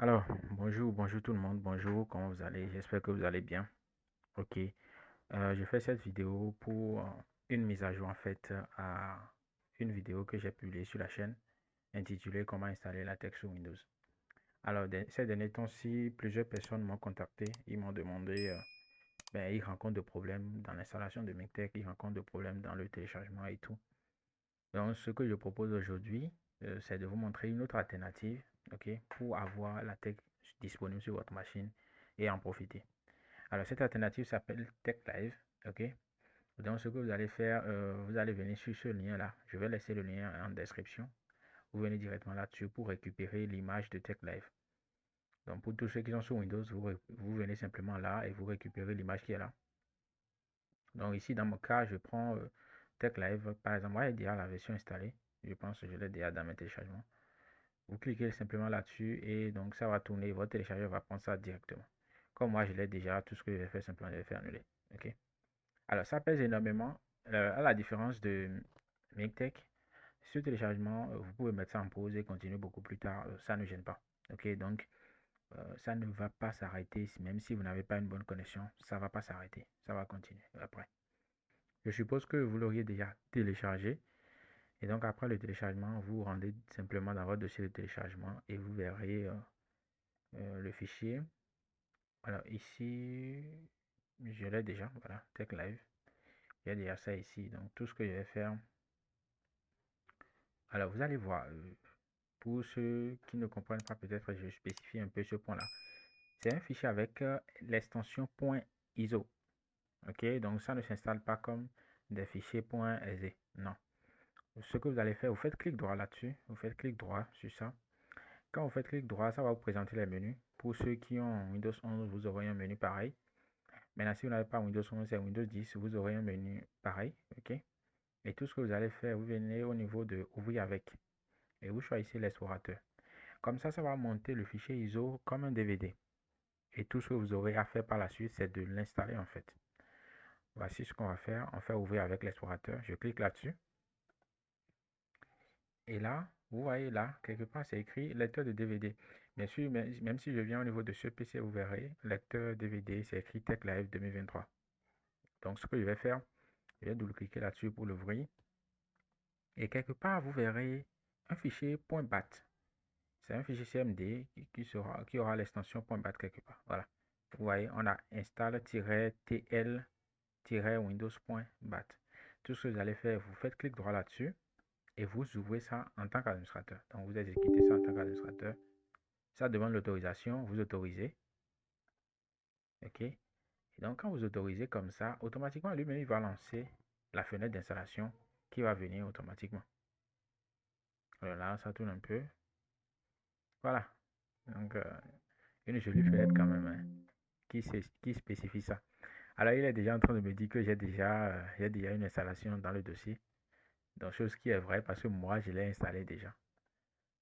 Alors, bonjour tout le monde, bonjour, comment vous allez? J'espère que vous allez bien. Ok, je fais cette vidéo pour une mise à jour en fait à une vidéo que j'ai publiée sur la chaîne intitulée Comment installer LaTeX sur Windows. Alors, ces derniers temps-ci, plusieurs personnes m'ont contacté, ils m'ont demandé, ils rencontrent des problèmes dans l'installation de Mictech, ils rencontrent des problèmes dans le téléchargement et tout. Donc, ce que je propose aujourd'hui, c'est de vous montrer une autre alternative, ok, pour avoir la tech disponible sur votre machine et en profiter. Alors, cette alternative s'appelle TechLive, ok. Donc, ce que vous allez faire, vous allez venir sur ce lien-là. Je vais laisser le lien en description. Vous venez directement là-dessus pour récupérer l'image de TechLive. Donc, pour tous ceux qui sont sur Windows, vous venez simplement là et vous récupérez l'image qui est là. Donc, ici, dans mon cas, je prends TechLive. Par exemple, moi, il y a déjà la version installée. Je pense que je l'ai déjà dans mes téléchargements. Vous cliquez simplement là-dessus et donc ça va tourner. Votre téléchargeur va prendre ça directement. Comme moi, je l'ai déjà, tout ce que je vais faire, simplement, je vais faire annuler. Ok. Alors, ça pèse énormément. À la différence de Mictech, ce téléchargement, vous pouvez mettre ça en pause et continuer beaucoup plus tard. Ça ne gêne pas. Ok. Donc, ça ne va pas s'arrêter. Même si vous n'avez pas une bonne connexion, ça ne va pas s'arrêter. Ça va continuer après. Je suppose que vous l'auriez déjà téléchargé. Et donc, après le téléchargement, vous rendez simplement dans votre dossier de téléchargement et vous verrez le fichier. Alors, ici, je l'ai déjà. Voilà, TechLive. Il y a déjà ça ici. Donc, tout ce que je vais faire. Alors, vous allez voir. Pour ceux qui ne comprennent pas, peut-être je spécifie un peu ce point-là. C'est un fichier avec l'extension .iso. Ok, donc ça ne s'installe pas comme des fichiers .exe. Non. Ce que vous allez faire, vous faites clic droit là-dessus. Vous faites clic droit sur ça. Quand vous faites clic droit, ça va vous présenter les menus. Pour ceux qui ont Windows 11, vous aurez un menu pareil. Maintenant, si vous n'avez pas Windows 11 et Windows 10, vous aurez un menu pareil. Ok. Et tout ce que vous allez faire, vous venez au niveau de Ouvrir avec. Et vous choisissez l'explorateur. Comme ça va monter le fichier ISO comme un DVD. Et tout ce que vous aurez à faire par la suite, c'est de l'installer en fait. Voici ce qu'on va faire. On fait Ouvrir avec l'explorateur. Je clique là-dessus. Et là, vous voyez là, quelque part, c'est écrit lecteur de DVD. Bien sûr, même si je viens au niveau de ce PC, vous verrez, lecteur DVD, c'est écrit TechLive 2023. Donc, ce que je vais faire, je vais double-cliquer là-dessus pour l'ouvrir. Et quelque part, vous verrez un fichier .bat. C'est un fichier CMD qui aura l'extension .bat quelque part. Voilà. Vous voyez, on a install-tl-windows.bat. Tout ce que vous allez faire, vous faites clic droit là-dessus et vous ouvrez ça en tant qu'administrateur. Donc, vous exécutez ça en tant qu'administrateur. Ça demande l'autorisation, vous autorisez. OK. Et donc, quand vous autorisez comme ça, automatiquement, lui-même, il va lancer la fenêtre d'installation qui va venir automatiquement. Alors là, ça tourne un peu. Voilà. Donc, une jolie fenêtre quand même, hein, qui spécifie ça. Alors, il est déjà en train de me dire que j'ai déjà une installation dans le dossier. Donc, chose qui est vraie parce que moi, je l'ai installé déjà.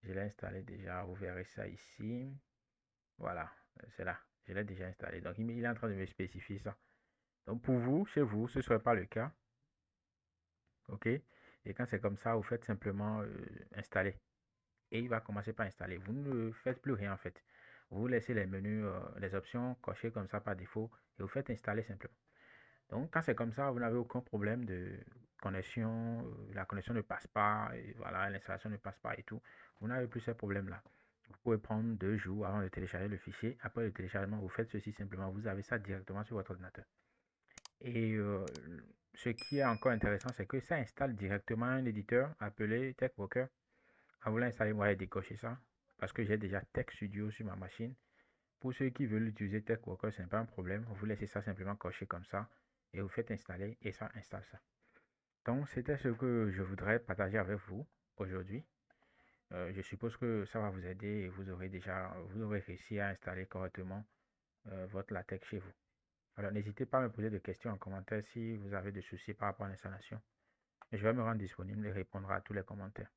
Je l'ai installé déjà. Vous verrez ça ici. Voilà, c'est là. Je l'ai déjà installé. Donc, il est en train de me spécifier ça. Donc, pour vous, chez vous, ce ne serait pas le cas. OK? Et quand c'est comme ça, vous faites simplement installer. Et il va commencer par installer. Vous ne faites plus rien en fait. Vous laissez les menus, les options cochées comme ça par défaut et vous faites installer simplement. Donc, quand c'est comme ça, vous n'avez aucun problème de connexion. La connexion ne passe pas. Et voilà, l'installation ne passe pas et tout. Vous n'avez plus ce problème-là. Vous pouvez prendre 2 jours avant de télécharger le fichier. Après le téléchargement, vous faites ceci simplement. Vous avez ça directement sur votre ordinateur. Et ce qui est encore intéressant, c'est que ça installe directement un éditeur appelé TechWalker. Quand vous l'installez, moi, j'ai décoché ça parce que j'ai déjà Tech Studio sur ma machine. Pour ceux qui veulent utiliser TechWalker, ce n'est pas un problème. Vous laissez ça simplement cocher comme ça et vous faites installer et ça installe ça. Donc, c'était ce que je voudrais partager avec vous aujourd'hui. Je suppose que ça va vous aider et vous aurez réussi à installer correctement votre latex chez vous. Alors, n'hésitez pas à me poser des questions en commentaire si vous avez des soucis par rapport à l'installation. Je vais me rendre disponible et répondre à tous les commentaires.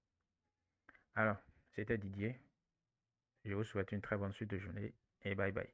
Alors, c'était Didier. Je vous souhaite une très bonne suite de journée et bye bye.